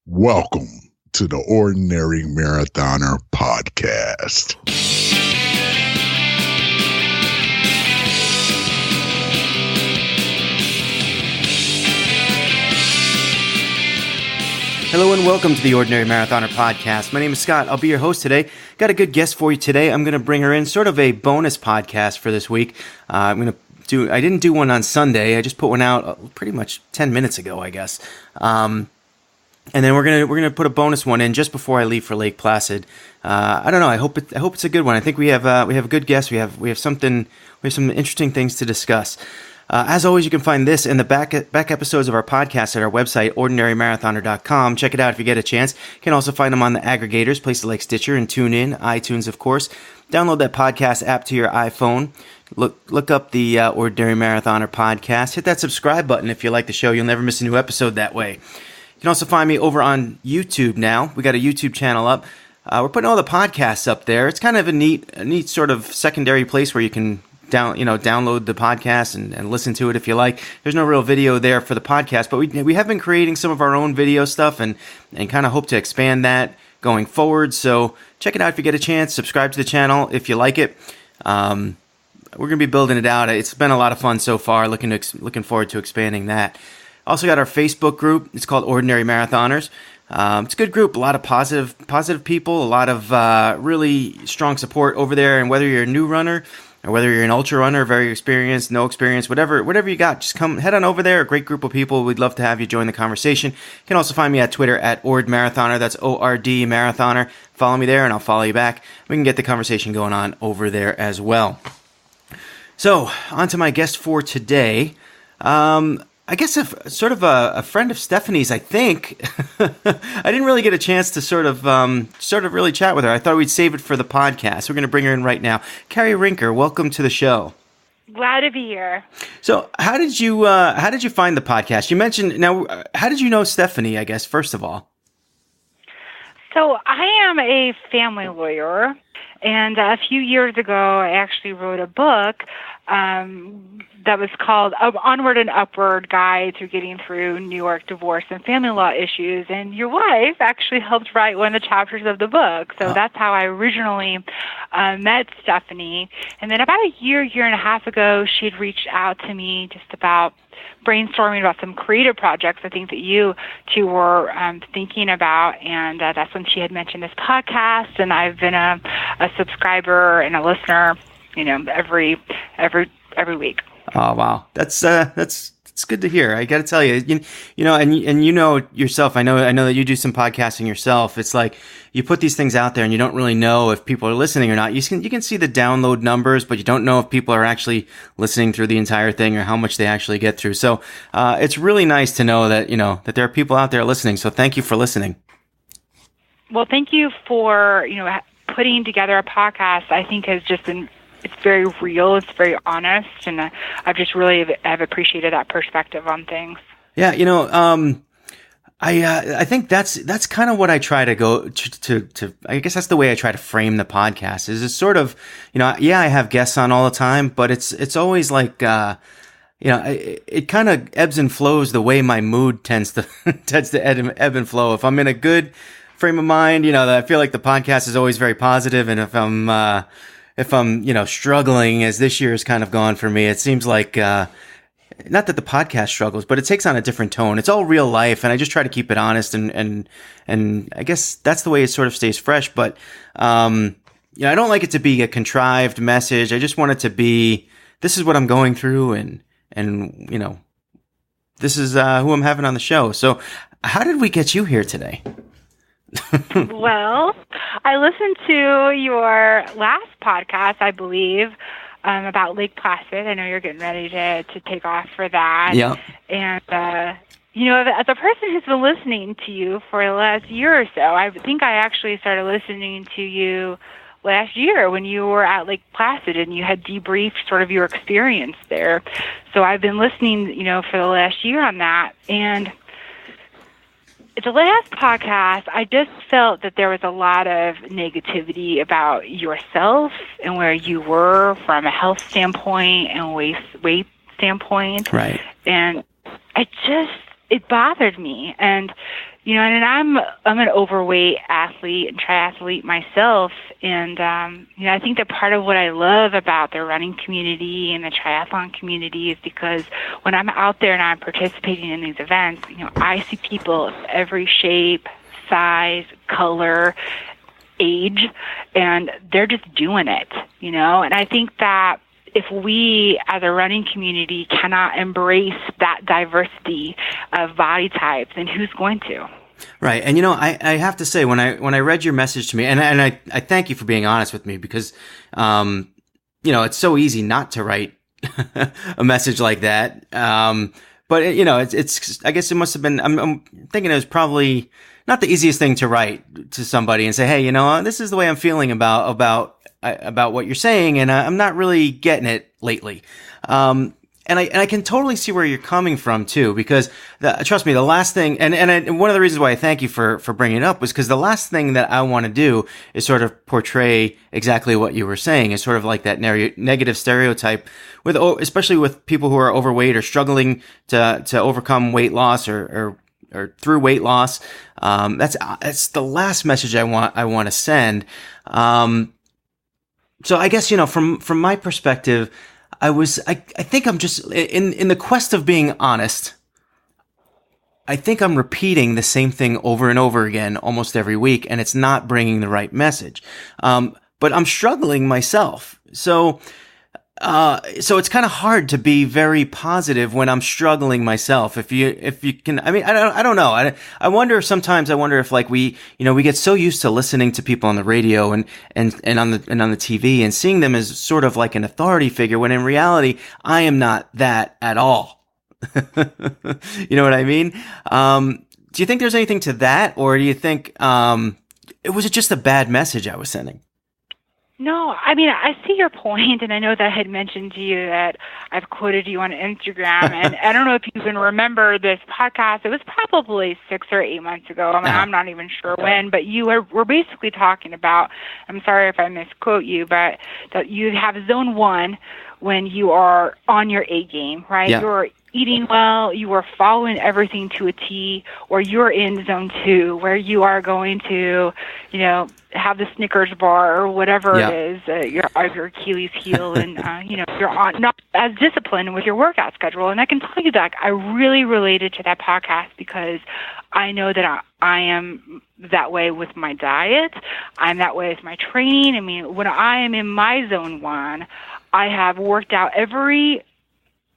Welcome to the Ordinary Marathoner podcast. Hello and welcome to the Ordinary Marathoner podcast. My name is Scott. I'll be your host today. Got a good guest for you today. I'm going to bring her in, sort of a bonus podcast for this week. I didn't do one on Sunday. I just put one out pretty much 10 minutes ago, I guess. And then we're gonna put a bonus one in just before I leave for Lake Placid. I don't know. I hope it's a good one. I think we have a good guest. We have some interesting things to discuss. As always, you can find this and the back episodes of our podcast at our website, ordinarymarathoner.com. Check it out if you get a chance. You can also find them on the aggregators, places like Stitcher and TuneIn, iTunes, of course. Download that podcast app to your iPhone. Look up the Ordinary Marathoner podcast. Hit that subscribe button if you like the show. You'll never miss a new episode that way. You can also find me over on YouTube now. We got a YouTube channel up. We're putting all the podcasts up there. It's kind of a neat sort of secondary place where you can download the podcast and listen to it if you like. There's no real video there for the podcast, but we have been creating some of our own video stuff and kind of hope to expand that going forward. So check it out if you get a chance. Subscribe to the channel if you like it. We're going to be building it out. It's been a lot of fun so far. Looking forward to expanding that. Also got our Facebook group. It's called Ordinary Marathoners. It's a good group. A lot of positive people. A lot of really strong support over there. And whether you're a new runner or whether you're an ultra runner, very experienced, no experience, whatever you got, just head on over there. A great group of people. We'd love to have you join the conversation. You can also find me at Twitter at Ord Marathoner. That's O-R-D Marathoner. Follow me there and I'll follow you back. We can get the conversation going on over there as well. So, on to my guest for today. I guess a friend of Stephanie's, I think. I didn't really get a chance to sort of really chat with her. I thought we'd save it for the podcast. We're going to bring her in right now. Cari Rincker, welcome to the show. Glad to be here. So, how did you find the podcast? You mentioned, now, how did you know Stephanie, I guess, first of all? So, I am a family lawyer, and a few years ago, I actually wrote a book that was called Onward and Upward Guide to Getting Through New York Divorce and Family Law Issues. And your wife actually helped write one of the chapters of the book. So that's how I originally met Stephanie. And then about a year and a half ago, she had reached out to me just about brainstorming about some creative projects I think that you two were thinking about. And that's when she had mentioned this podcast. And I've been a subscriber and a listener, every week. Oh, wow. That's good to hear. I got to tell you, and you know yourself, I know that you do some podcasting yourself. It's like you put these things out there and you don't really know if people are listening or not. You can see the download numbers, but you don't know if people are actually listening through the entire thing or how much they actually get through. So, it's really nice to know that, that there are people out there listening. So thank you for listening. Well, thank you for, putting together a podcast. I think has just been, it's very real, it's very honest, and I've just really have appreciated that perspective on things. Yeah, I think that's kind of what I try to go to. I guess that's the way I try to frame the podcast. Is it's sort of, I have guests on all the time, but it's always like, it kind of ebbs and flows the way my mood tends to ebb and flow. If I'm in a good frame of mind, I feel like the podcast is always very positive, and if I'm struggling, as this year has kind of gone for me, it seems like, not that the podcast struggles, but it takes on a different tone. It's all real life, and I just try to keep it honest, and I guess that's the way it sort of stays fresh. But, I don't like it to be a contrived message. I just want it to be, this is what I'm going through, and this is, who I'm having on the show. So how did we get you here today? Well, I listened to your last podcast, I believe, about Lake Placid. I know you're getting ready to take off for that. Yeah. And, as a person who's been listening to you for the last year or so, I think I actually started listening to you last year when you were at Lake Placid and you had debriefed sort of your experience there. So I've been listening, for the last year on that. And the last podcast, I just felt that there was a lot of negativity about yourself and where you were from a health standpoint and weight standpoint. Right. And it bothered me. And, And I'm an overweight athlete and triathlete myself, and I think that part of what I love about the running community and the triathlon community is because when I'm out there and I'm participating in these events, I see people of every shape, size, color, age, and they're just doing it, and I think that if we as a running community cannot embrace that diversity of body types, then who's going to? Right. And, I have to say, when I read your message to me, and I thank you for being honest with me, because, it's so easy not to write a message like that. But, it's I guess it must have been, I'm thinking it was probably not the easiest thing to write to somebody and say, hey, this is the way I'm feeling about what you're saying, and I'm not really getting it lately. And I can totally see where you're coming from too, because trust me, the last thing, and one of the reasons why I thank you for bringing it up was because the last thing that I want to do is sort of portray exactly what you were saying. It's sort of like that negative stereotype especially with people who are overweight or struggling to overcome weight loss or through weight loss. That's the last message I want to send. So I guess, from my perspective, I think I'm just in the quest of being honest. I think I'm repeating the same thing over and over again almost every week, and it's not bringing the right message. But I'm struggling myself. So it's kind of hard to be very positive when I'm struggling myself. If you can, I mean, I don't know. I wonder if like we get so used to listening to people on the radio and on the TV and seeing them as sort of like an authority figure, when in reality, I am not that at all. You know what I mean? Do you think there's anything to that, or do you think, was it just a bad message I was sending? No, I mean, I see your point, and I know that I had mentioned to you that I've quoted you on Instagram, and I don't know if you even remember this podcast. It was probably 6 or 8 months ago. I mean, I'm not even sure when, but you were basically talking about, I'm sorry if I misquote you, but that you have zone 1 when you are on your A game, right? Yeah. You're eating well, you are following everything to a T, or you're in zone 2 where you are going to, have the Snickers bar or whatever it is, your Achilles heel, and you're not as disciplined with your workout schedule. And I can tell you that I really related to that podcast because I know that I am that way with my diet. I'm that way with my training. I mean, when I am in my zone 1, I have worked out every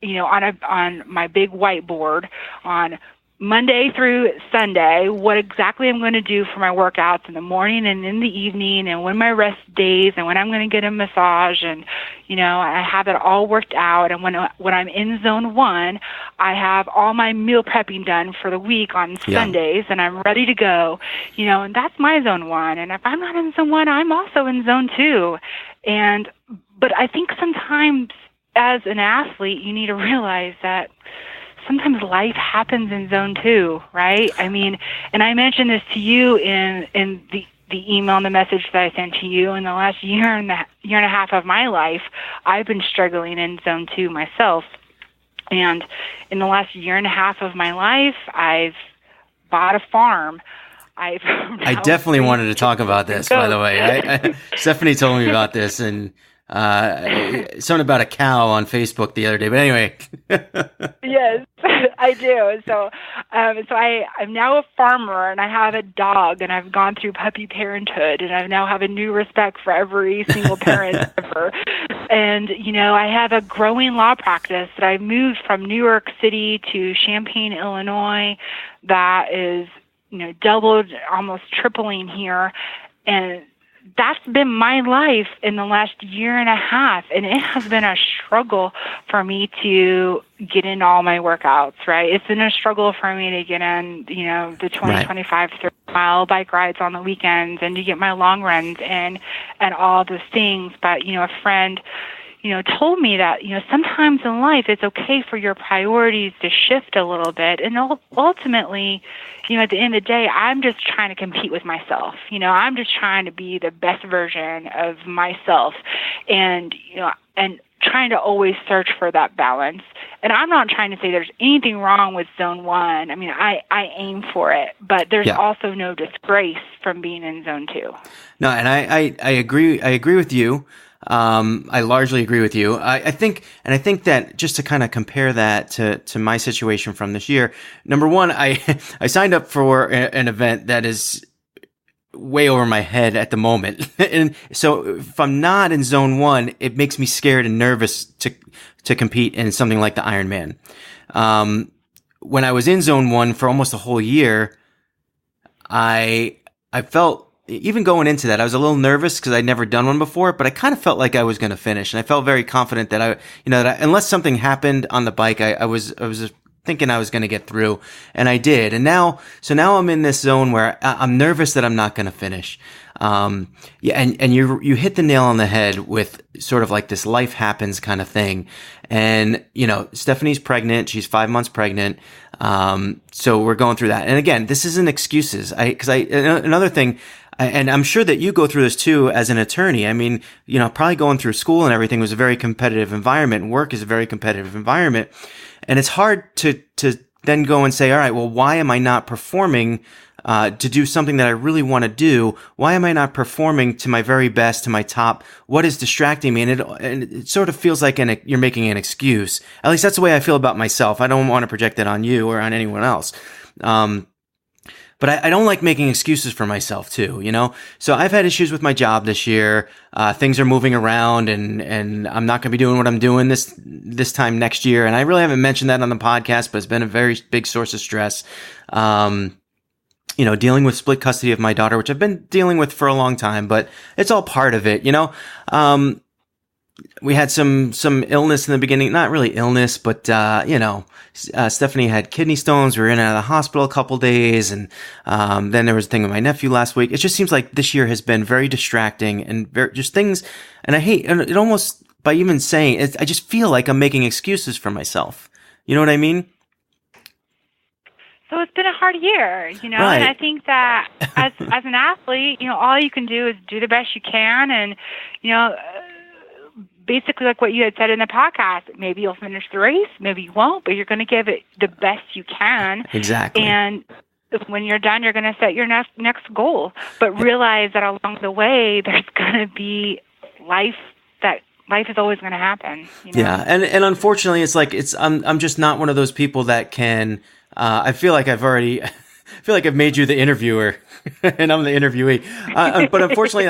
on my big whiteboard on Monday through Sunday, what exactly I'm going to do for my workouts in the morning and in the evening, and when my rest days, and when I'm going to get a massage, and I have it all worked out. And when I'm in zone 1, I have all my meal prepping done for the week on Sundays, and I'm ready to go. And that's my zone 1. And if I'm not in zone 1, I'm also in zone 2. But I think sometimes as an athlete, you need to realize that sometimes life happens in zone 2, right? I mean, and I mentioned this to you in the email and the message that I sent to you. In the last year and a half of my life, I've been struggling in zone 2 myself. And in the last year and a half of my life, I've bought a farm. I definitely wanted to talk about this, by the way. Stephanie told me about this, and something about a cow on Facebook the other day. But anyway. Yes, I do. So I'm now a farmer, and I have a dog, and I've gone through puppy parenthood, and I now have a new respect for every single parent ever. And, I have a growing law practice that I moved from New York City to Champaign, Illinois, that is, doubled, almost tripling here. And that's been my life in the last year and a half, and it has been a struggle for me to get in all my workouts, right? It's been a struggle for me to get in, the 20, 25, 30-mile bike rides on the weekends, and to get my long runs and all those things. But, a friend, told me that, sometimes in life it's okay for your priorities to shift a little bit. And ultimately, at the end of the day, I'm just trying to compete with myself. I'm just trying to be the best version of myself. And, and trying to always search for that balance. And I'm not trying to say there's anything wrong with zone 1. I mean, I aim for it, but there's also no disgrace from being in zone 2. No, and I agree. I agree with you. I largely agree with you. I think that just to kind of compare that to my situation from this year, number one, I signed up for an event that is way over my head at the moment. And so if I'm not in zone 1, it makes me scared and nervous to compete in something like the Ironman. When I was in zone 1 for almost a whole year, I felt, even going into that, I was a little nervous because I'd never done one before, but I kind of felt like I was going to finish. And I felt very confident that unless something happened on the bike, I was thinking I was going to get through, and I did. And now I'm in this zone where I'm nervous that I'm not going to finish. And you hit the nail on the head with sort of like this life happens kind of thing. And, Stephanie's pregnant. She's 5 months pregnant. So we're going through that. And again, this isn't excuses. Another thing, and I'm sure that you go through this too as an attorney. I mean, probably going through school and everything was a very competitive environment, and work is a very competitive environment. And it's hard to then go and say, all right, well, why am I not performing to do something that I really want to do? Why am I not performing to my very best, to my top? What is distracting me? And it sort of feels like you're making an excuse. At least that's the way I feel about myself. I don't want to project it on you or on anyone else. But I don't like making excuses for myself too, So I've had issues with my job this year. Things are moving around, and I'm not going to be doing what I'm doing this time next year. And I really haven't mentioned that on the podcast, but it's been a very big source of stress. Dealing with split custody of my daughter, which I've been dealing with for a long time, but it's all part of it, We had some illness in the beginning, not really illness, but, Stephanie had kidney stones. We were in and out of the hospital a couple days. And, then there was a thing with my nephew last week. It just seems like this year has been very distracting and just things. And I hate, and it almost, by even saying it, I just feel like I'm making excuses for myself. You know what I mean? So it's been a hard year, Right. And I think that as an athlete, all you can do is do the best you can. And, basically like what you had said in the podcast, maybe you'll finish the race, maybe you won't, but you're going to give it the best you can. Exactly. And when you're done, you're going to set your next goal, but realize that along the way, there's going to be life is always going to happen. Yeah. And unfortunately I'm just not one of those people that can, I feel like I've made you the interviewer and I'm the interviewee. But unfortunately,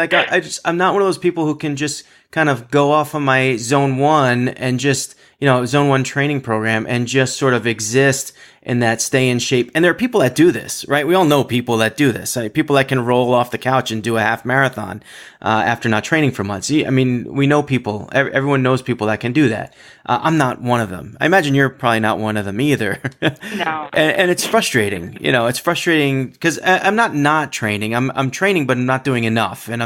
I'm not one of those people who can just kind of go off of my zone 1 and just, zone 1 training program and just sort of exist in that stay in shape. And there are people that do this, right? We all know people that do this. People that can roll off the couch and do a half marathon, after not training for months. I mean, we know people, everyone knows people that can do that. I'm not one of them. I imagine you're probably not one of them either. No. And it's frustrating, it's frustrating because I'm not training. I'm training, but I'm not doing enough. And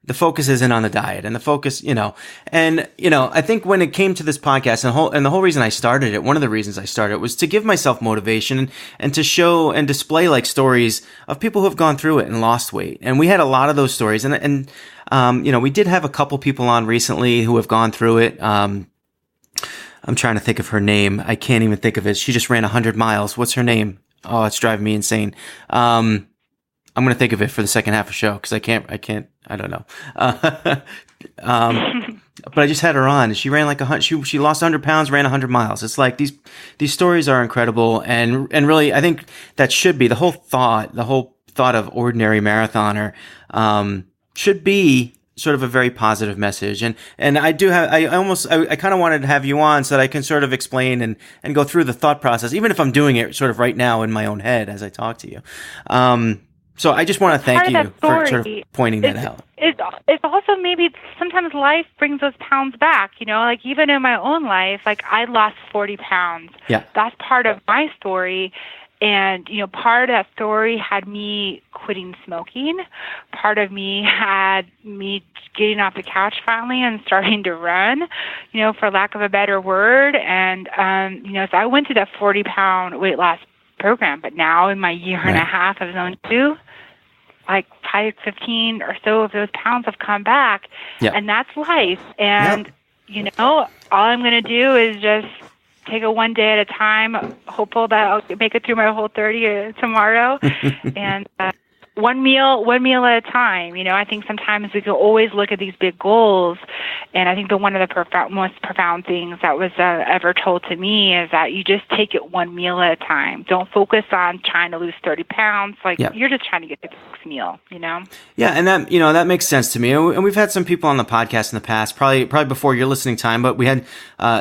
the focus isn't on the diet, and the focus, I think when it came to this podcast and the whole reason I started it, one of the reasons I started it was to give myself motivation and to show and display like stories of people who have gone through it and lost weight. And we had a lot of those stories. And we did have a couple people on recently who have gone through it. I'm trying to think of her name. I can't even think of it. She just ran 100 miles. What's her name? Oh, it's driving me insane. I'm going to think of it for the second half of the show because I don't know. But I just had her on. She ran like she lost 100 pounds, ran 100 miles. It's like these stories are incredible. And really, I think that should be the whole thought of ordinary marathoner, should be sort of a very positive message. And I kind of wanted to have you on so that I can sort of explain and go through the thought process, even if I'm doing it sort of right now in my own head as I talk to you. So I just want to thank you for sort of pointing that out. It's also maybe sometimes life brings those pounds back, like even in my own life, like I lost 40 pounds. Yeah. That's part of my story. And, part of that story had me quitting smoking. Part of me had me getting off the couch finally and starting to run, for lack of a better word. And, so I went through that 40-pound weight loss program, but now in my year and a half of zone 2, like 15 or so of those pounds have come back, and that's life. And all I'm going to do is just take it one day at a time, hopeful that I'll make it through my whole 30 tomorrow. And one meal at a time. I think sometimes we can always look at these big goals, and I think one of the most profound things that was ever told to me is that you just take it one meal at a time. Don't focus on trying to lose 30 pounds. You're just trying to get the next meal. Yeah, and that makes sense to me. And we've had some people on the podcast in the past, probably before your listening time, but we had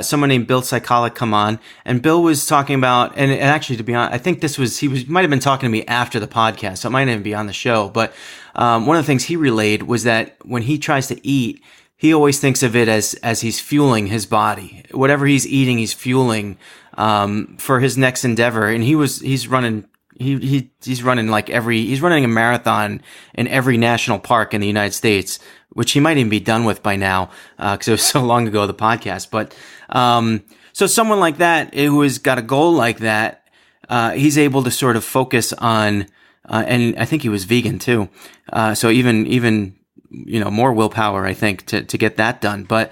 someone named Bill Psycholic come on, and Bill was talking about, and actually, to be honest, I think he might have been talking to me after the podcast, so it might even be on the show, but one of the things he relayed was that when he tries to eat, he always thinks of it as he's fueling his body. Whatever he's eating, he's fueling for his next endeavor. And he's running a marathon in every national park in the United States, which he might even be done with by now because it was so long ago, the podcast. But so someone like that who has got a goal like that, he's able to sort of focus on. And I think he was vegan too. So even more willpower, I think, to get that done. But,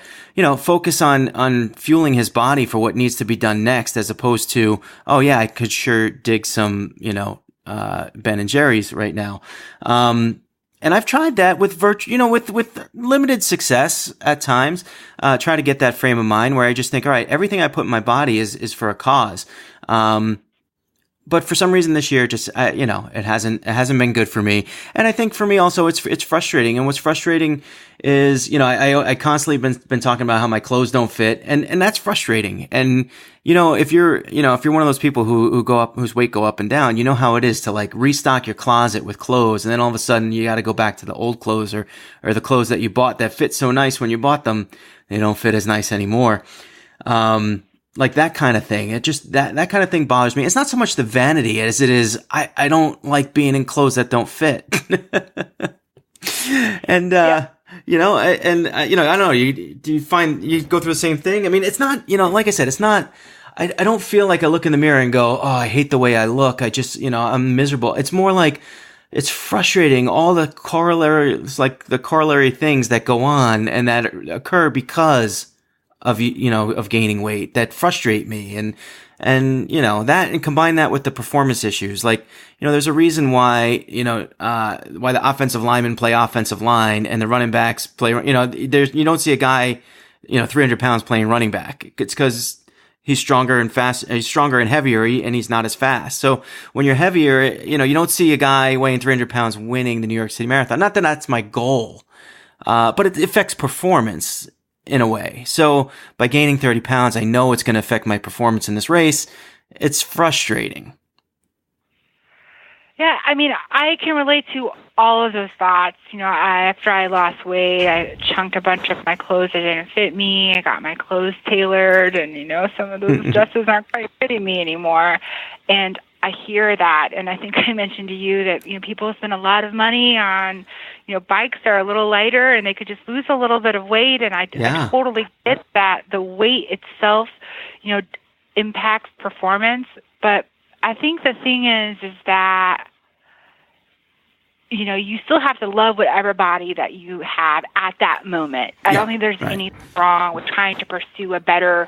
focus on fueling his body for what needs to be done next, as opposed to, oh yeah, I could sure dig some, Ben and Jerry's right now. And I've tried that with with limited success at times, try to get that frame of mind where I just think, all right, everything I put in my body is for a cause. But for some reason this year, just it hasn't been good for me. And I think for me also, it's frustrating. And what's frustrating is, I constantly been talking about how my clothes don't fit, and that's frustrating. And if you're one of those people whose weight go up and down, you know how it is to like restock your closet with clothes, and then all of a sudden you got to go back to the old clothes or the clothes that you bought that fit so nice when you bought them, they don't fit as nice anymore. Like that kind of thing. It just, that kind of thing bothers me. It's not so much the vanity as it is, I don't like being in clothes that don't fit. And, I don't know, you go through the same thing? I mean, it's not, like I said, it's not, I don't feel like I look in the mirror and go, oh, I hate the way I look. I just, I'm miserable. It's more like, it's frustrating, all the corollary things that go on and that occur because of gaining weight that frustrate me, and that, and combine that with the performance issues. Like, there's a reason why why the offensive linemen play offensive line and the running backs play. You don't see a guy 300 pounds playing running back. It's because he's stronger and fast. He's stronger and heavier, and he's not as fast. So when you're heavier, you don't see a guy weighing 300 pounds winning the New York City Marathon. Not that that's my goal, but it affects performance in a way. So by gaining 30 pounds, I know it's going to affect my performance in this race. It's frustrating. Yeah, I mean, I can relate to all of those thoughts. After I lost weight, I chunked a bunch of my clothes that didn't fit me. I got my clothes tailored, and, some of those dresses aren't quite fitting me anymore. And I hear that, and I think I mentioned to you that people spend a lot of money on bikes that are a little lighter, and they could just lose a little bit of weight. And I totally get that the weight itself impacts performance. But I think the thing is that you still have to love whatever body that you have at that moment. I don't think there's anything wrong with trying to pursue a better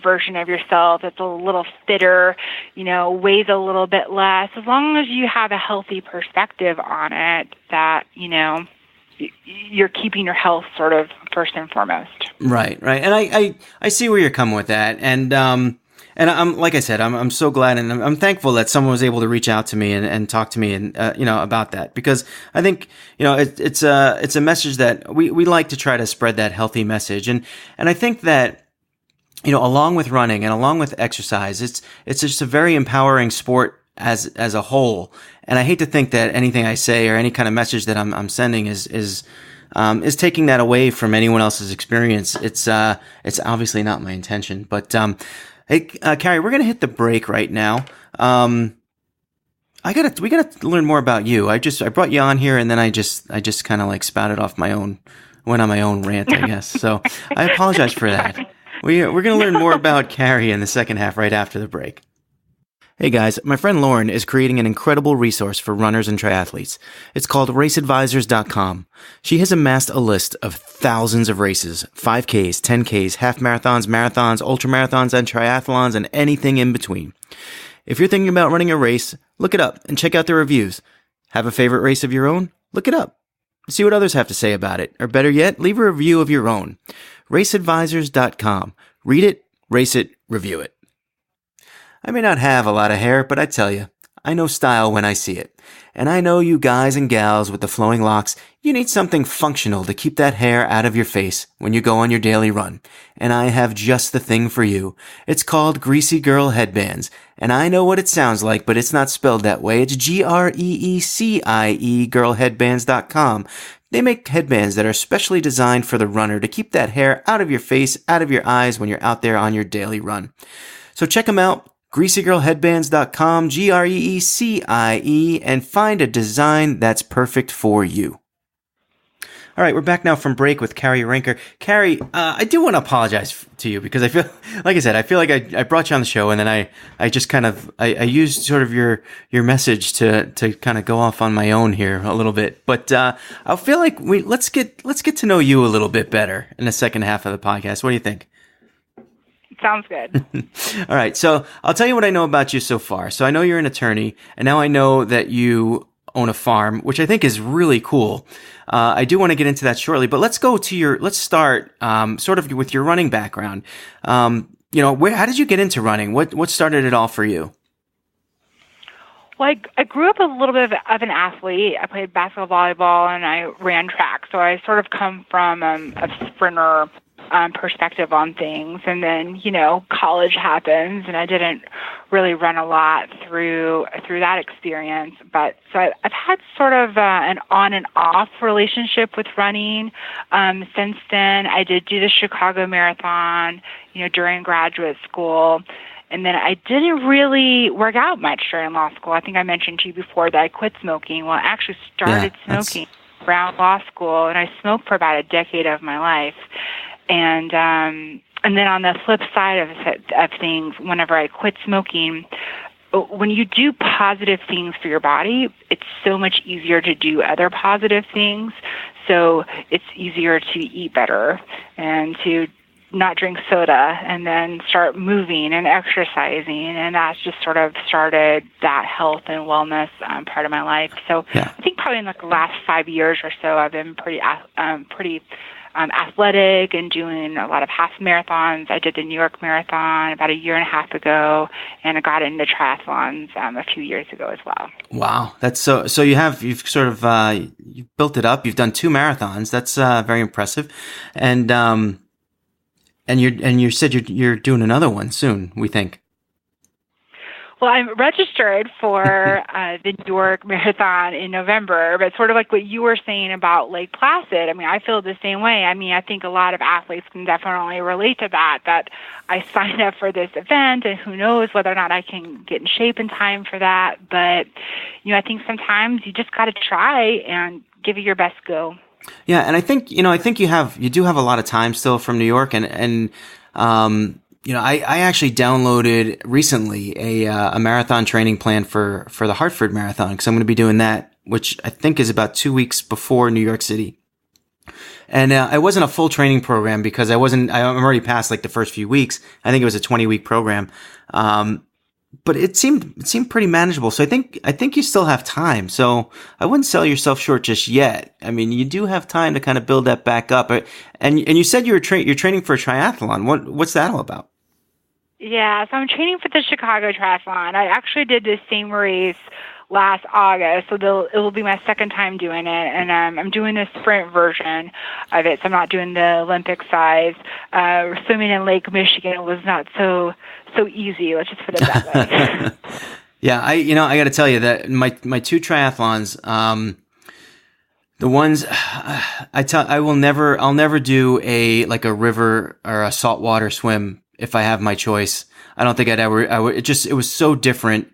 version of yourself that's a little fitter, weighs a little bit less, as long as you have a healthy perspective on it, that, you're keeping your health sort of first and foremost. Right. And I see where you're coming with that. And I'm, like I said, I'm so glad, and I'm thankful that someone was able to reach out to me and talk to me and, about that, because I think, it's a message that we like to try to spread, that healthy message. And I think that, along with running and along with exercise, it's just a very empowering sport as a whole. And I hate to think that anything I say or any kind of message that I'm sending is taking that away from anyone else's experience. It's obviously not my intention, but, hey, Cari, we're gonna hit the break right now. We gotta learn more about you. I brought you on here, and then I just kind of like spouted off went on my own rant, I guess. So I apologize for that. We're gonna learn more about Cari in the second half right after the break. Hey guys, my friend Lauren is creating an incredible resource for runners and triathletes. It's called raceadvisors.com. She has amassed a list of thousands of races, 5Ks, 10Ks, half marathons, marathons, ultramarathons, and triathlons, and anything in between. If you're thinking about running a race, look it up and check out the reviews. Have a favorite race of your own? Look it up. See what others have to say about it. Or better yet, leave a review of your own. raceadvisors.com. Read it, race it, review it. I may not have a lot of hair, but I tell you, I know style when I see it. And I know you guys and gals with the flowing locks, you need something functional to keep that hair out of your face when you go on your daily run. And I have just the thing for you. It's called Greasy Girl Headbands. And I know what it sounds like, but it's not spelled that way. It's Greecie, girlheadbands.com. They make headbands that are specially designed for the runner to keep that hair out of your face, out of your eyes when you're out there on your daily run. So check them out. GreasyGirlHeadbands.com, Greecie, and find a design that's perfect for you. All right, we're back now from break with Cari Rincker. Cari, I do want to apologize to you because I feel, like I said, I feel like I brought you on the show and then I just kind of, I used sort of your message to kind of go off on my own here a little bit. But I feel like let's get to know you a little bit better in the second half of the podcast. What do you think? Sounds good. All right. So I'll tell you what I know about you so far. So I know you're an attorney, and now I know that you own a farm, which I think is really cool. I do want to get into that shortly, but let's start sort of with your running background. How did you get into running? What started it all for you? Well, I grew up a little bit of an athlete. I played basketball, volleyball, and I ran track. So I sort of come from a sprinter perspective on things. And then, college happens, and I didn't really run a lot through that experience. But so I've had sort of an on and off relationship with running. Since then, I did do the Chicago Marathon, during graduate school. And then I didn't really work out much during law school. I think I mentioned to you before that I quit smoking. Well, I actually started smoking around law school, and I smoked for about a decade of my life. And then on the flip side of things, whenever I quit smoking, when you do positive things for your body, it's so much easier to do other positive things. So it's easier to eat better and to not drink soda, and then start moving and exercising. And that's just sort of started that health and wellness part of my life. So I think probably in the last 5 years or so, I've been pretty athletic and doing a lot of half marathons. I did the New York Marathon about a year and a half ago, and I got into triathlons a few years ago as well. Wow, that's so you've sort of you've built it up. You've done 2 marathons. That's very impressive, and you said you're doing another one soon, we think. Well, I'm registered for the New York Marathon in November, but sort of like what you were saying about Lake Placid, I mean, I feel the same way. I mean, I think a lot of athletes can definitely relate to that I signed up for this event, and who knows whether or not I can get in shape in time for that. But, I think sometimes you just got to try and give it your best go. Yeah, and I think you do have a lot of time still from New York, and I actually downloaded recently a marathon training plan for the Hartford Marathon, because I'm going to be doing that, which I think is about 2 weeks before New York City. And it wasn't a full training program because I'm already past like the first few weeks. I think it was a 20-week program. But it seemed pretty manageable. So I think you still have time. So I wouldn't sell yourself short just yet. I mean, you do have time to kind of build that back up. And you said you're training for a triathlon. What's that all about? Yeah, so I'm training for the Chicago Triathlon. I actually did the same race last August, so it will be my second time doing it, and I'm doing the sprint version of it, so I'm not doing the Olympic size. Swimming in Lake Michigan was not so easy, let's just put it that way. Yeah, I got to tell you that my 2 triathlons, the ones I'll never do a river or a saltwater swim if I have my choice. I don't think it was so different.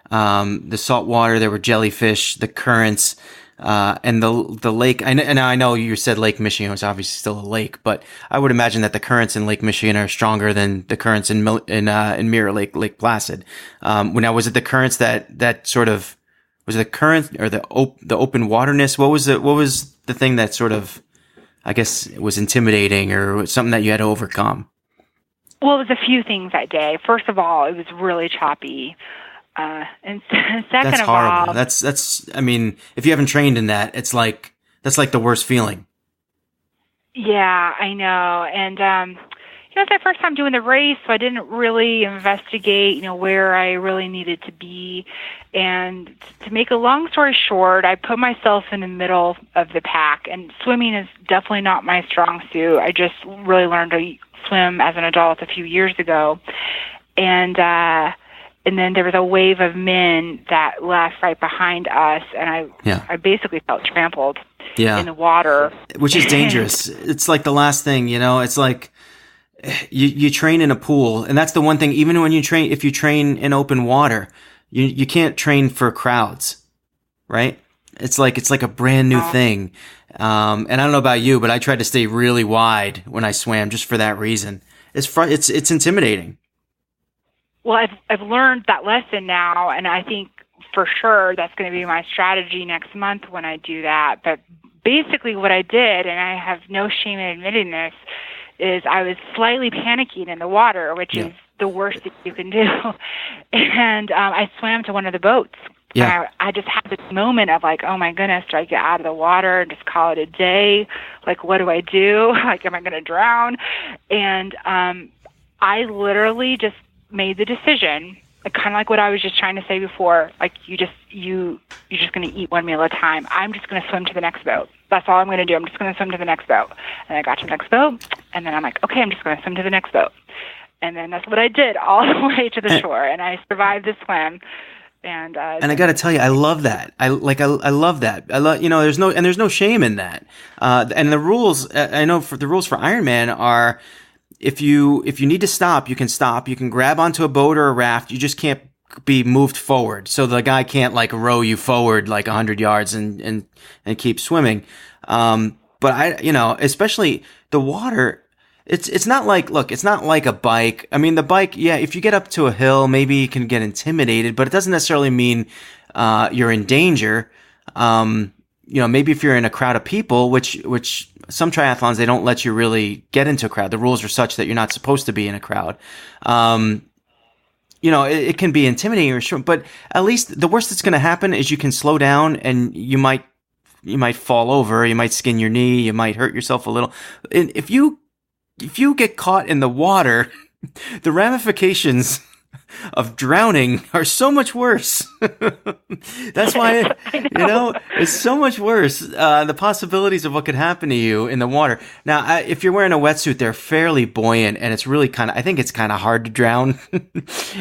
the salt water, there were jellyfish, the currents, and the lake. I know you said Lake Michigan was obviously still a lake, but I would imagine that the currents in Lake Michigan are stronger than the currents in Mirror Lake Placid. Was it the currents that sort of, was it the current or the open waterness? What was the thing that sort of, I guess, was intimidating or something that you had to overcome? Well, it was a few things that day. First of all, it was really choppy. And second That's of horrible. all, That's, I mean, if you haven't trained in that, that's like the worst feeling. yeah, I know. And, it's my first time doing the race, so I didn't really investigate, where I really needed to be. And to make a long story short, I put myself in the middle of the pack, and swimming is definitely not my strong suit. I just really learned to swim as an adult a few years ago. And then there was a wave of men that left right behind us, and I basically felt trampled in the water. Which is dangerous. It's like the last thing, it's like you train in a pool, and that's the one thing, even when if you train in open water, you can't train for crowds, right? It's like a brand new thing. And I don't know about you, but I tried to stay really wide when I swam just for that reason. It's intimidating. Well, I've learned that lesson now, and I think for sure that's going to be my strategy next month when I do that. But basically what I did, and I have no shame in admitting this, is I was slightly panicking in the water, which is the worst thing you can do. And I swam to one of the boats. Yeah. And I just had this moment of like, oh my goodness, do I get out of the water and just call it a day? Like, what do I do? Like, am I going to drown? And I literally just made the decision, kind of like what I was just trying to say before, like you're just going to eat one meal at a time. I'm just going to swim to the next boat. That's all I'm going to do. I'm just going to swim to the next boat. And I got to the next boat, and then I'm like, okay, I'm just going to swim to the next boat. And then that's what I did all the way to the shore, and I survived the swim. And I got to tell you, I love that. I love that. I love, there's no shame in that. And the rules, I know the rules for Ironman are, if you need to stop, you can stop. You can grab onto a boat or a raft. You just can't be moved forward. So the guy can't like row you forward like 100 yards and keep swimming. But especially the water, it's not like, look, it's not like a bike. I mean, the bike, yeah, if you get up to a hill, maybe you can get intimidated, but it doesn't necessarily mean, you're in danger. Maybe if you're in a crowd of people, which some triathlons, they don't let you really get into a crowd. The rules are such that you're not supposed to be in a crowd. It can be intimidating or short, but at least the worst that's going to happen is you can slow down and you might fall over, you might skin your knee, you might hurt yourself a little. And if you get caught in the water, the ramifications of drowning are so much worse. That's why, it's so much worse. The possibilities of what could happen to you in the water. Now, if you're wearing a wetsuit, they're fairly buoyant, and it's really I think it's kind of hard to drown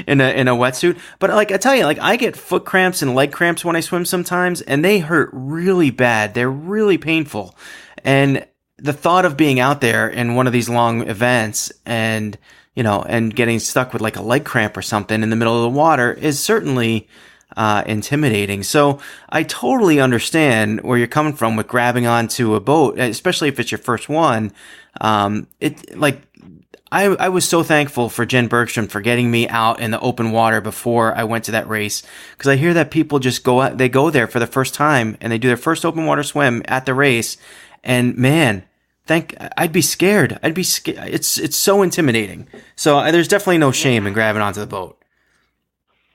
in a wetsuit. But like I tell you, like I get foot cramps and leg cramps when I swim sometimes, and they hurt really bad. They're really painful. And the thought of being out there in one of these long events and getting stuck with like a leg cramp or something in the middle of the water is certainly intimidating. So I totally understand where you're coming from with grabbing onto a boat, especially if it's your first one. I was so thankful for Jen Bergstrom for getting me out in the open water before I went to that race, because I hear that people just go there for the first time and they do their first open water swim at the race, and man, I'd be scared. It's so intimidating. So there's definitely no shame in grabbing onto the boat.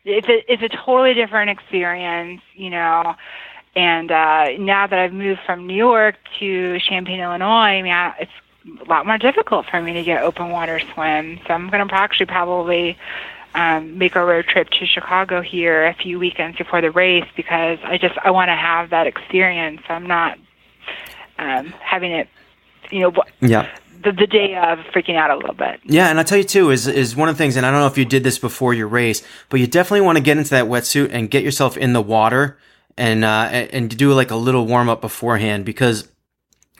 It's a totally different experience, and now that I've moved from New York to Champaign, Illinois, it's a lot more difficult for me to get open water swim. So I'm going to actually probably make a road trip to Chicago here a few weekends before the race, because I want to have that experience. I'm not having it, the day of freaking out a little bit. Yeah, and I'll tell you too, is one of the things, and I don't know if you did this before your race, but you definitely want to get into that wetsuit and get yourself in the water and do like a little warm up beforehand, because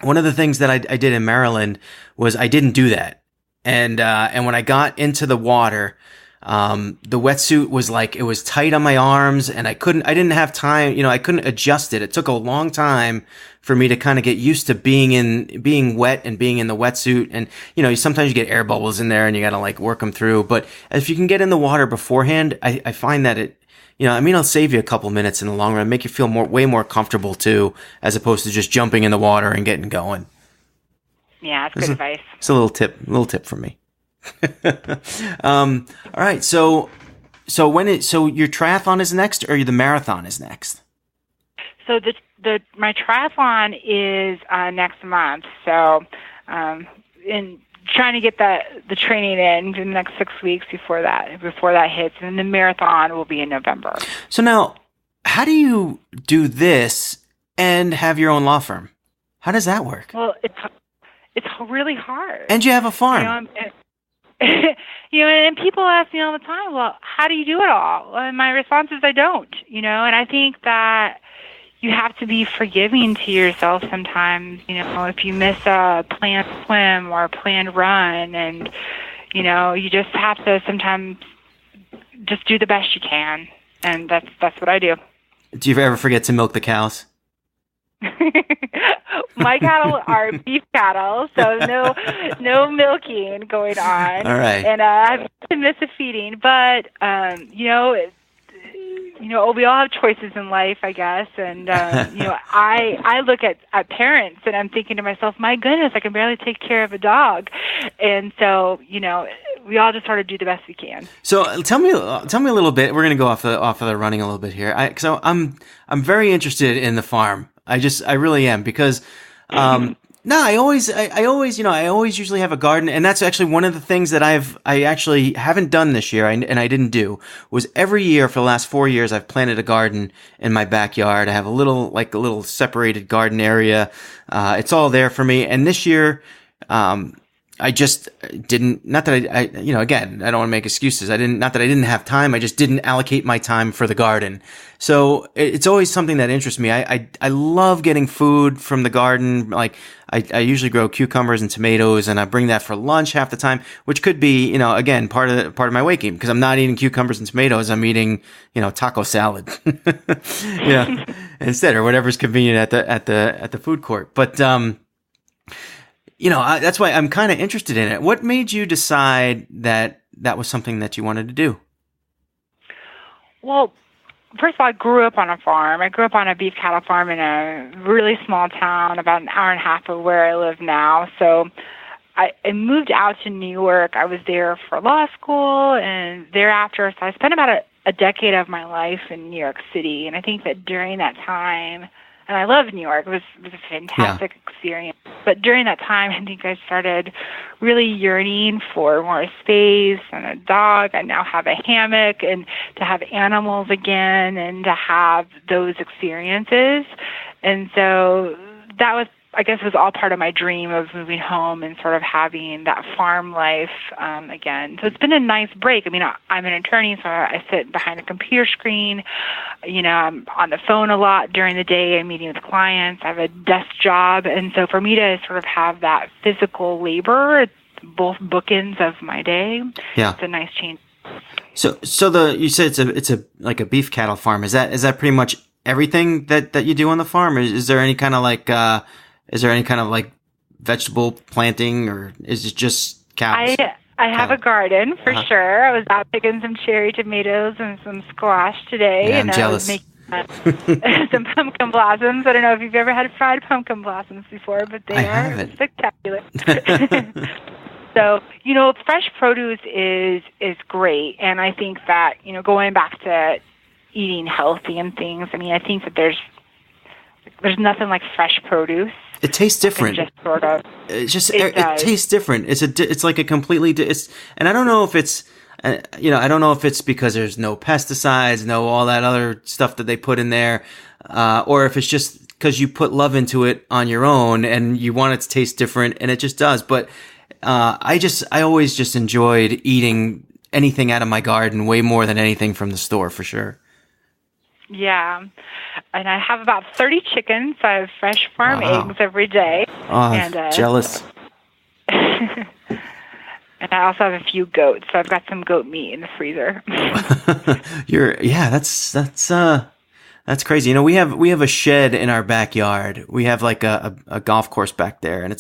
one of the things that I did in Maryland was I didn't do that. And when I got into the water, The wetsuit was like, it was tight on my arms and I didn't have time, I couldn't adjust it. It took a long time for me to kind of get used to being wet and being in the wetsuit. And, sometimes you get air bubbles in there and you got to like work them through. But if you can get in the water beforehand, I find that it'll save you a couple minutes in the long run, make you feel way more comfortable too, as opposed to just jumping in the water and getting going. Yeah, that's good advice. It's a little tip from me. All right. So your triathlon is next, or the marathon is next? So my triathlon is next month. So, in trying to get the training in the next 6 weeks before that hits, and then the marathon will be in November. So now, how do you do this and have your own law firm? How does that work? Well, it's really hard. And you have a farm. And people ask me all the time, well, how do you do it all? And my response is I don't, and I think that you have to be forgiving to yourself sometimes, if you miss a planned swim or a planned run, and, you just have to sometimes just do the best you can. And that's what I do. Do you ever forget to milk the cows? My cattle are beef cattle, so no milking going on. All right. And I have to miss a feeding, but we all have choices in life, I guess. And I look at parents, and I'm thinking to myself, my goodness, I can barely take care of a dog. And so, we all just sort of do the best we can. So tell me a little bit. We're going to go off of the running a little bit here. So I'm very interested in the farm. I really am, because, I always usually have a garden, and that's actually one of the things that I actually haven't done this year, and I didn't do, was every year for the last 4 years, I've planted a garden in my backyard. I have a little separated garden area. It's all there for me. And this year, I just didn't, not that again, I don't want to make excuses. Not that I didn't have time. I just didn't allocate my time for the garden. So it's always something that interests me. I love getting food from the garden. Like I usually grow cucumbers and tomatoes, and I bring that for lunch half the time, which could be, again, part of my weight gain, because I'm not eating cucumbers and tomatoes. I'm eating, taco salad, instead, or whatever's convenient at the food court. But, that's why I'm kind of interested in it. What made you decide that was something that you wanted to do? Well, first of all, I grew up on a farm. I grew up on a beef cattle farm in a really small town, about an hour and a half of where I live now. So I moved out to New York. I was there for law school, and thereafter, so I spent about a decade of my life in New York City. And I think that during that time, and I love New York. It was a fantastic experience. But during that time, I think I started really yearning for more space and a dog. I now have a hammock, and to have animals again, and to have those experiences. And so that was, I guess, was all part of my dream of moving home and sort of having that farm life again. So it's been a nice break. I mean, I'm an attorney, so I sit behind a computer screen. I'm on the phone a lot during the day. I'm meeting with clients. I have a desk job. And so for me to sort of have that physical labor, it's both bookends of my day. Yeah. It's a nice change. So you said it's like a beef cattle farm. Is that pretty much everything that you do on the farm? Or is there any kind of like vegetable planting, or is it just cows? I have a garden for sure. I was out picking some cherry tomatoes and some squash today. Yeah, I'm jealous. I was making some pumpkin blossoms. I don't know if you've ever had fried pumpkin blossoms before, but they are spectacular. So, fresh produce is great. And I think that, going back to eating healthy and things, I mean, I think that there's nothing like fresh produce. It tastes different. Just sort of. It tastes different. It's like a completely. And I don't know if it's. I don't know if it's because there's no pesticides, no all that other stuff that they put in there, or if it's just because you put love into it on your own and you want it to taste different, and it just does. But I always just enjoyed eating anything out of my garden way more than anything from the store, for sure. Yeah, and I have about 30 chickens. So I have fresh farm eggs every day. Oh, and, jealous. And I also have a few goats, so I've got some goat meat in the freezer. That's crazy. We have a shed in our backyard. We have like a golf course back there, and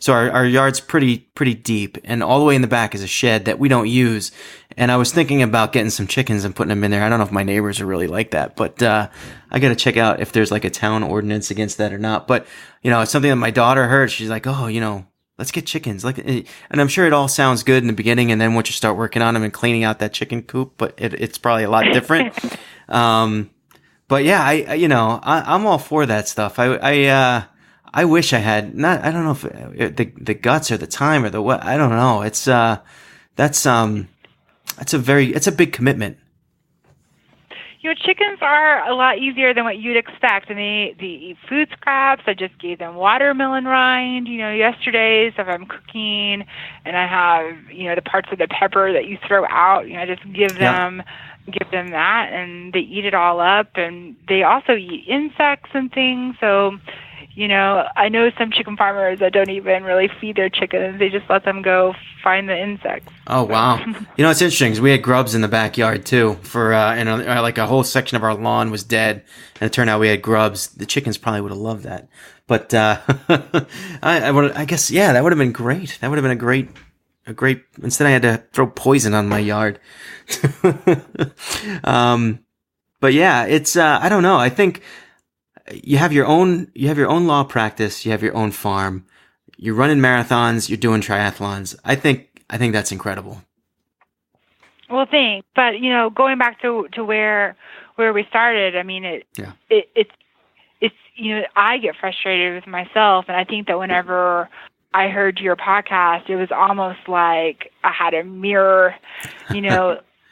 so our yard's pretty deep, and all the way in the back is a shed that we don't use. And I was thinking about getting some chickens and putting them in there. I don't know if my neighbors are really like that, but I got to check out if there's like a town ordinance against that or not. But it's something that my daughter heard. She's like, "Oh, let's get chickens." And I'm sure it all sounds good in the beginning, and then once you start working on them and cleaning out that chicken coop, but it's probably a lot different. But yeah, I'm all for that stuff. I wish I had not. I don't know if the guts or the time or the what. I don't know. It's it's a big commitment. Chickens are a lot easier than what you'd expect, and they eat food scraps. I just gave them watermelon rind, yesterday. So if I'm cooking and I have, the parts of the pepper that you throw out, I just give them that, and they eat it all up. And they also eat insects and things. So, I know some chicken farmers that don't even really feed their chickens. They just let them go find the insects. Oh, wow. It's interesting because we had grubs in the backyard too for, like a whole section of our lawn was dead, and it turned out we had grubs. The chickens probably would have loved that. But, I guess, yeah, that would have been great. That would have been a great, instead I had to throw poison on my yard. But yeah, it's, I don't know. I think you have your own law practice. You have your own farm. You're running marathons. You're doing triathlons. I think that's incredible. Well, thanks. But, going back to where we started, I mean, it's, I get frustrated with myself. And I think that whenever I heard your podcast, it was almost like I had a mirror,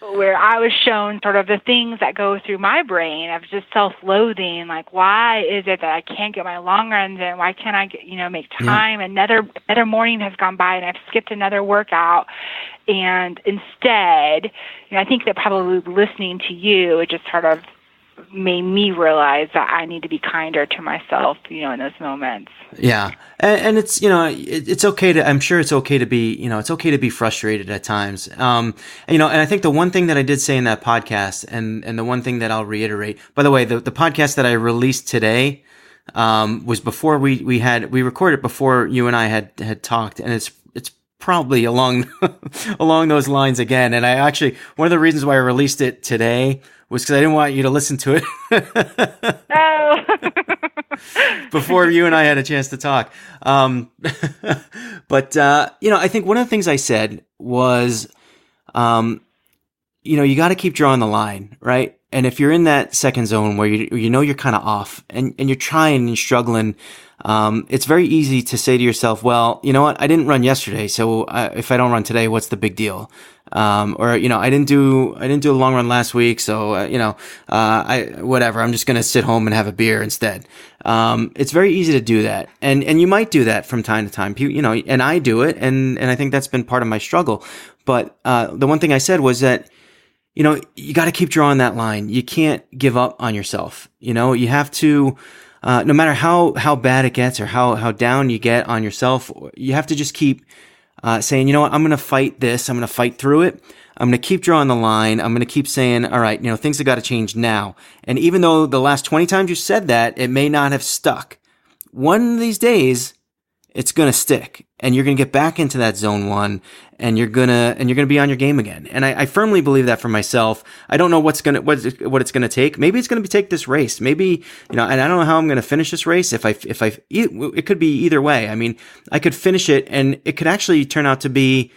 where I was shown sort of the things that go through my brain of just self-loathing. Like, why is it that I can't get my long runs in? Why can't I make time? Yeah. Another morning has gone by and I've skipped another workout. And instead, I think that probably listening to you, it just sort of made me realize that I need to be kinder to myself, in those moments. Yeah. And it's, it's okay to, I'm sure it's okay to be, it's okay to be frustrated at times. And I think the one thing that I did say in that podcast and the one thing that I'll reiterate, by the way, the podcast that I released today, was before we recorded before you and I had talked, and it's probably along those lines again. And I actually, one of the reasons why I released it today was because I didn't want you to listen to it. Oh. Before you and I had a chance to talk. But I think one of the things I said was, you got to keep drawing the line, right? And if you're in that second zone where you're kind of off and you're trying and struggling, it's very easy to say to yourself, well, you know what? I didn't run yesterday. So if I don't run today, what's the big deal? Or, I didn't do a long run last week. So, whatever, I'm just going to sit home and have a beer instead. It's very easy to do that. And you might do that from time to time, and I do it. And I think that's been part of my struggle. But, the one thing I said was that, you got to keep drawing that line. You can't give up on yourself. You have to, no matter how bad it gets or how down you get on yourself, you have to just keep saying, I'm going to fight this. I'm going to fight through it. I'm going to keep drawing the line. I'm going to keep saying, all right, things have got to change now. And even though the last 20 times you said that, it may not have stuck. One of these days, it's going to stick, and you're going to get back into that zone one, and you're going to be on your game again. And I firmly believe that for myself. I don't know what it's going to take. Maybe it's going to take this race. Maybe, and I don't know how I'm going to finish this race. It could be either way. I mean, I could finish it and it could actually turn out to be,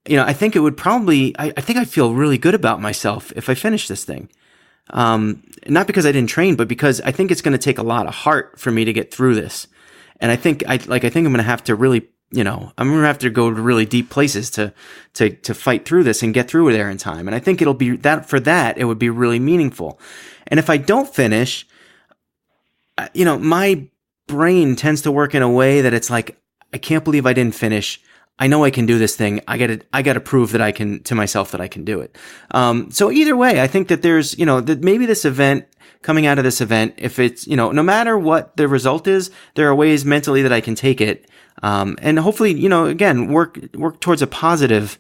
I think it would probably, I think I'd feel really good about myself if I finish this thing. Not because I didn't train, but because I think it's going to take a lot of heart for me to get through this. And I think I'm going to have to really, I'm going to have to go to really deep places to fight through this and get through there in time. And I think it'll be that, it would be really meaningful. And if I don't finish, my brain tends to work in a way that it's like, I can't believe I didn't finish. I know I can do this thing. I gotta prove that I can, to myself, that I can do it. So either way, I think that there's, that maybe this event, coming out of this event, if it's, no matter what the result is, there are ways mentally that I can take it. And hopefully, again, work towards a positive,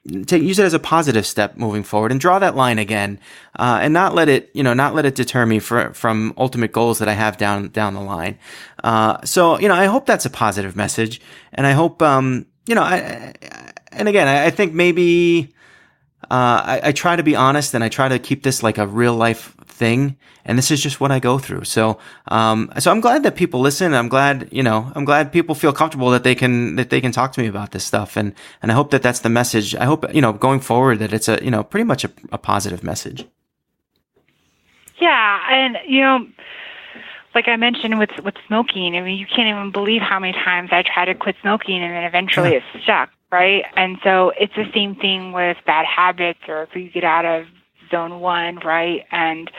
use it as a positive step moving forward, and draw that line again, and not let it deter me from ultimate goals that I have down the line. So, I hope that's a positive message, and I hope, and again, I think maybe, I try to be honest, and I try to keep this like a real life thing, and this is just what I go through. So I'm glad that people listen. I'm glad people feel comfortable that they can talk to me about this stuff, and I hope that that's the message. I hope, going forward, that it's pretty much a positive message. Yeah, and like I mentioned with smoking, I mean, you can't even believe how many times I tried to quit smoking and then eventually it stuck, right? And so it's the same thing with bad habits, or if you get out of zone one, right? And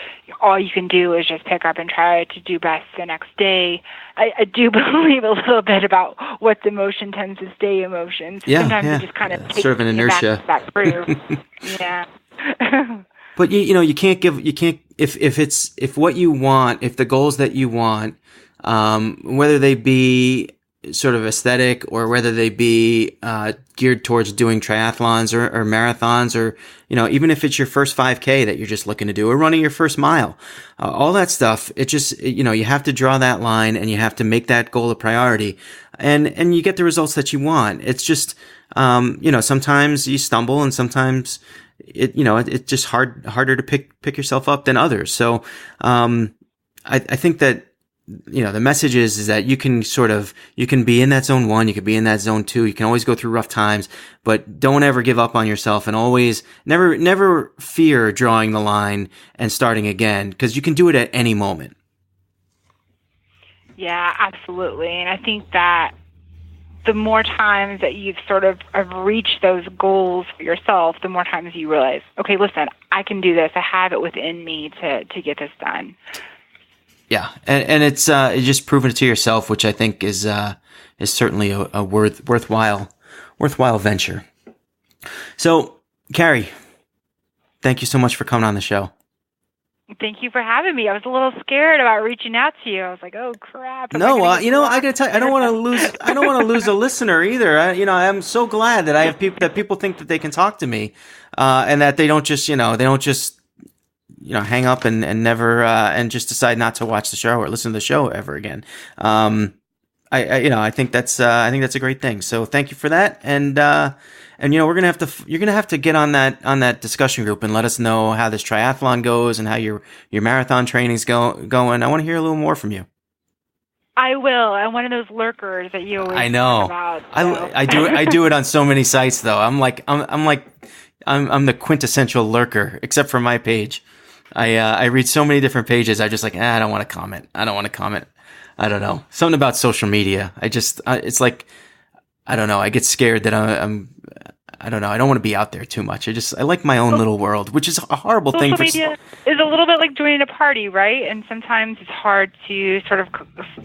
all you can do is just pick up and try to do best the next day. I do believe a little bit about what the emotion tends to stay emotions. Yeah, sometimes it just kind of takes sort of an inertia back through. Yeah. But you can't if what you want, if the goals that you want, whether they be sort of aesthetic or whether they be geared towards doing triathlons or marathons, or even if it's your first 5K that you're just looking to do, or running your first mile, all that stuff, it just you have to draw that line, and you have to make that goal a priority, and you get the results that you want. It's just sometimes you stumble, and sometimes it's just harder to pick yourself up than others. So I think that the message is that you can be in that zone 1, you can be in that zone 2, you can always go through rough times, but don't ever give up on yourself, and always never fear drawing the line and starting again, because you can do it at any moment. Yeah, absolutely. And I think that the more times that you've sort of reached those goals for yourself, the more times you realize, okay, listen, I can do this. I have it within me to get this done. Yeah, and it's just proving it to yourself, which I think is certainly a worthwhile venture. So, Cari, thank you so much for coming on the show. Thank you for having me. I was a little scared about reaching out to you. I was like, "Oh crap!" No, I gotta tell you, I don't want to lose a listener either. I'm so glad that I have people think that they can talk to me, and that they don't just hang up and never and just decide not to watch the show or listen to the show ever again. I think that's a great thing. So thank you for that, and you're gonna have to get on that discussion group and let us know how this triathlon goes and how your marathon training's going. I want to hear a little more from you. I will. I'm one of those lurkers that you always talk about. So. I do it on so many sites though. I'm the quintessential lurker, except for my page. I read so many different pages. I just I don't want to comment. I don't know. Something about social media. It's like, I don't know. I get scared that I don't know. I don't want to be out there too much. I like my own little world, which is a horrible thing. Social media is a little bit like joining a party, right? And sometimes it's hard to sort of,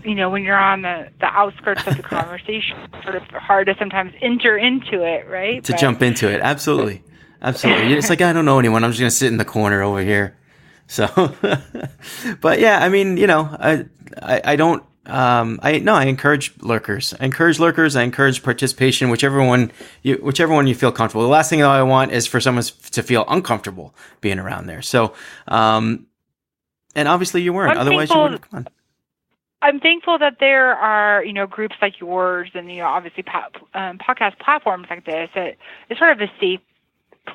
when you're on the outskirts of the conversation, it's sort of hard to sometimes enter into it, right? To jump into it. Absolutely. It's like, I don't know anyone. I'm just going to sit in the corner over here. So, but yeah, I mean, I don't, I encourage lurkers. I encourage participation, whichever one you feel comfortable. The last thing that I want is for someone to feel uncomfortable being around there. So, and obviously you weren't, otherwise you wouldn't have come on. I'm thankful that there are, groups like yours and, obviously podcast platforms like this. It's sort of a safe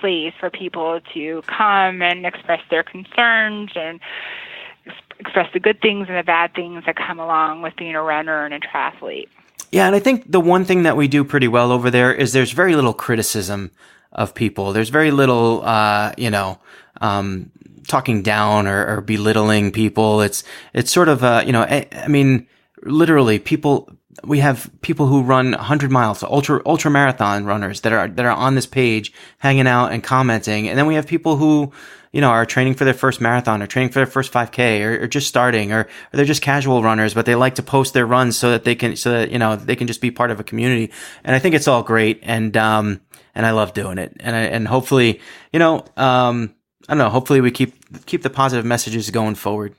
place for people to come and express their concerns and express the good things and the bad things that come along with being a runner and a triathlete. Yeah, and I think the one thing that we do pretty well over there is there's very little criticism of people. There's very little, talking down or belittling people. It's sort of, I mean, literally people we have people who run 100 miles, ultra marathon runners that are on this page hanging out and commenting. And then we have people who, are training for their first marathon or training for their first 5K or just starting or they're just casual runners, but they like to post their runs so that they can just be part of a community. And I think it's all great. And I love doing it. And hopefully, I don't know, hopefully we keep the positive messages going forward.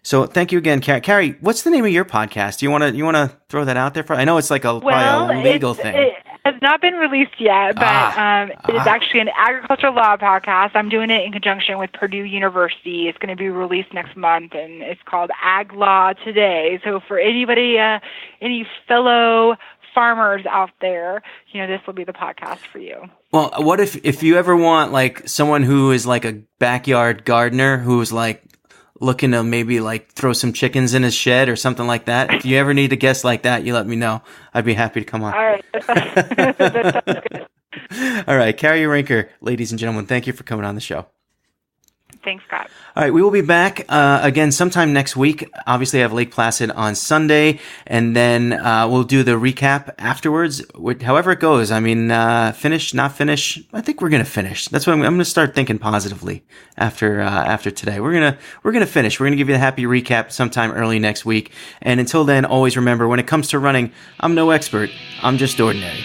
So thank you again, Cari. What's the name of your podcast? You want to throw that out there I know it's like probably a legal thing. It has not been released yet, but it is actually an agricultural law podcast. I'm doing it in conjunction with Purdue University. It's going to be released next month, and it's called Ag Law Today. So for anybody, any fellow farmers out there, this will be the podcast for you. Well, what if you ever want like someone who is like a backyard gardener who's like looking to maybe like throw some chickens in his shed or something like that. If you ever need a guest like that, you let me know. I'd be happy to come on. All right. That sounds good. All right. Cari Rincker, ladies and gentlemen, thank you for coming on the show. Thanks, Scott. All right, we will be back again sometime next week. Obviously, I have Lake Placid on Sunday, and then we'll do the recap afterwards. However it goes. I mean, finish, not finish. I think we're gonna finish. That's what I'm gonna start thinking positively after today. We're gonna finish. We're gonna give you a happy recap sometime early next week. And until then, always remember, when it comes to running, I'm no expert. I'm just ordinary.